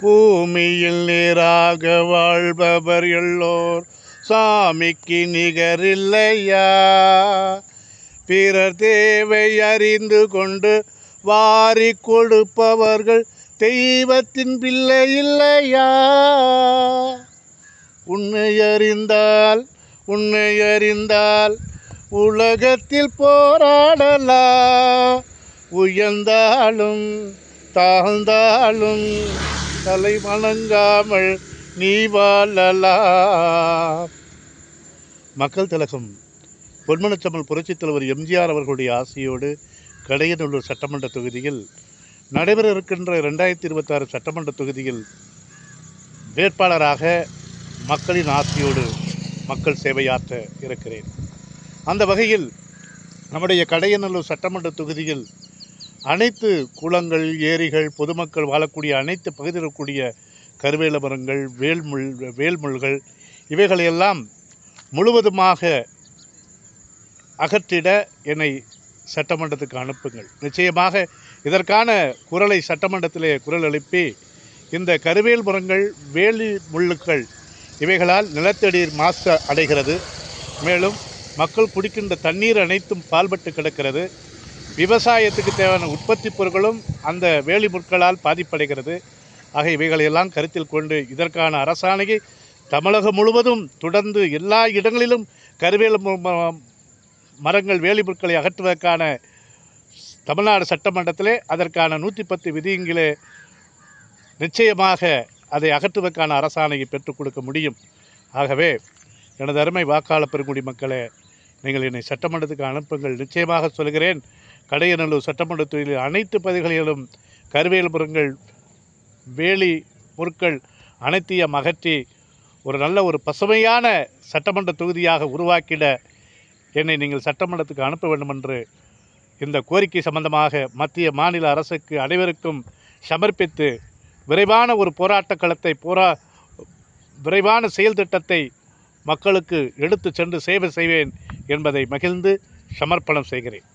பூமியில் நேராக வாழ்பவர் எல்லோர் சாமிக்கு நிகரில்லையா? பிறர் தேவை அறிந்து கொண்டு வாரி கொடுப்பவர்கள் தெய்வத்தின் பிள்ளை இல்லையா? உன்னை அறிந்தால் உலகத்தில் போராடலாம். உயர்ந்தாலும் தாழ்ந்தாலும் தலை வணங்காமல் நீ வாழலாம். மக்கள் திலகம் பொன்மனச்செம்மல் புரட்சித் தலைவர் எம்ஜிஆர் அவர்களுடைய ஆசையோடு கடையநல்லூர் சட்டமன்ற தொகுதியில் நடைபெற இருக்கின்ற 2026 சட்டமன்ற தொகுதியில் வேட்பாளராக மக்களின் ஆசையோடு மக்கள் சேவையாற்ற இருக்கிறேன். அந்த வகையில் நம்முடைய கடையநல்லூர் சட்டமன்ற தொகுதியில் அனைத்து குளங்கள், ஏரிகள், பொதுமக்கள் வாழக்கூடிய அனைத்து பகுதியில் இருக்கக்கூடிய கருவேல மரங்கள், வேல்முள்கள் இவைகளையெல்லாம் முழுவதுமாக அகற்றிட என்னை சட்டமன்றத்துக்கு அனுப்புங்கள். நிச்சயமாக இதற்கான குரலை சட்டமன்றத்திலே குரல் எழுப்பி இந்த கருவேல் மரங்கள், வேலி முள்ளுக்கள் இவைகளால் நிலத்தடி மாசு அடைகிறது. மேலும் மக்கள் குடிக்கின்ற தண்ணீர் அனைத்தும் பால்பட்டு கிடக்கிறது. விவசாயத்துக்கு தேவையான உற்பத்தி பொருட்களும் அந்த வேலி முட்களால் பாதிப்படைகிறது. ஆக இவைகளையெல்லாம் கருத்தில் கொண்டு இதற்கான அரசாணையை தமிழகம் முழுவதும் தொடர்ந்து எல்லா இடங்களிலும் கருவேல மரங்கள், வேலி முட்களை அகற்றுவதற்கான தமிழ்நாடு சட்டமன்றத்திலே அதற்கான 110 விதியிலே நிச்சயமாக அதை அகற்றுவதற்கான அரசாணையை பெற்றுக் கொடுக்க முடியும். ஆகவே எனது அருமை வாக்காளர் பெருங்குடி மக்களே, நீங்கள் என்னை சட்டமன்றத்துக்கு அனுப்புங்கள். நிச்சயமாக சொல்கிறேன், கடையநல்லூர் சட்டமன்ற தொகுதியில் அனைத்து பகுதிகளிலும் கருவேல் மரங்கள், வேலி முற்கள் அனைத்தையும் அகற்றி ஒரு நல்ல ஒரு பசுமையான சட்டமன்ற தொகுதியாக உருவாக்கிட என்னை நீங்கள் சட்டமன்றத்துக்கு அனுப்ப வேண்டும் என்று இந்த கோரிக்கை சம்பந்தமாக மத்திய மாநில அரசுக்கு அனைவருக்கும் சமர்ப்பித்து விரைவான ஒரு போராட்ட களத்தை விரைவான செயல் திட்டத்தை மக்களுக்கு எடுத்து சென்று சேவை செய்வேன் என்பதை மகிழ்ந்து சமர்ப்பணம் செய்கிறேன்.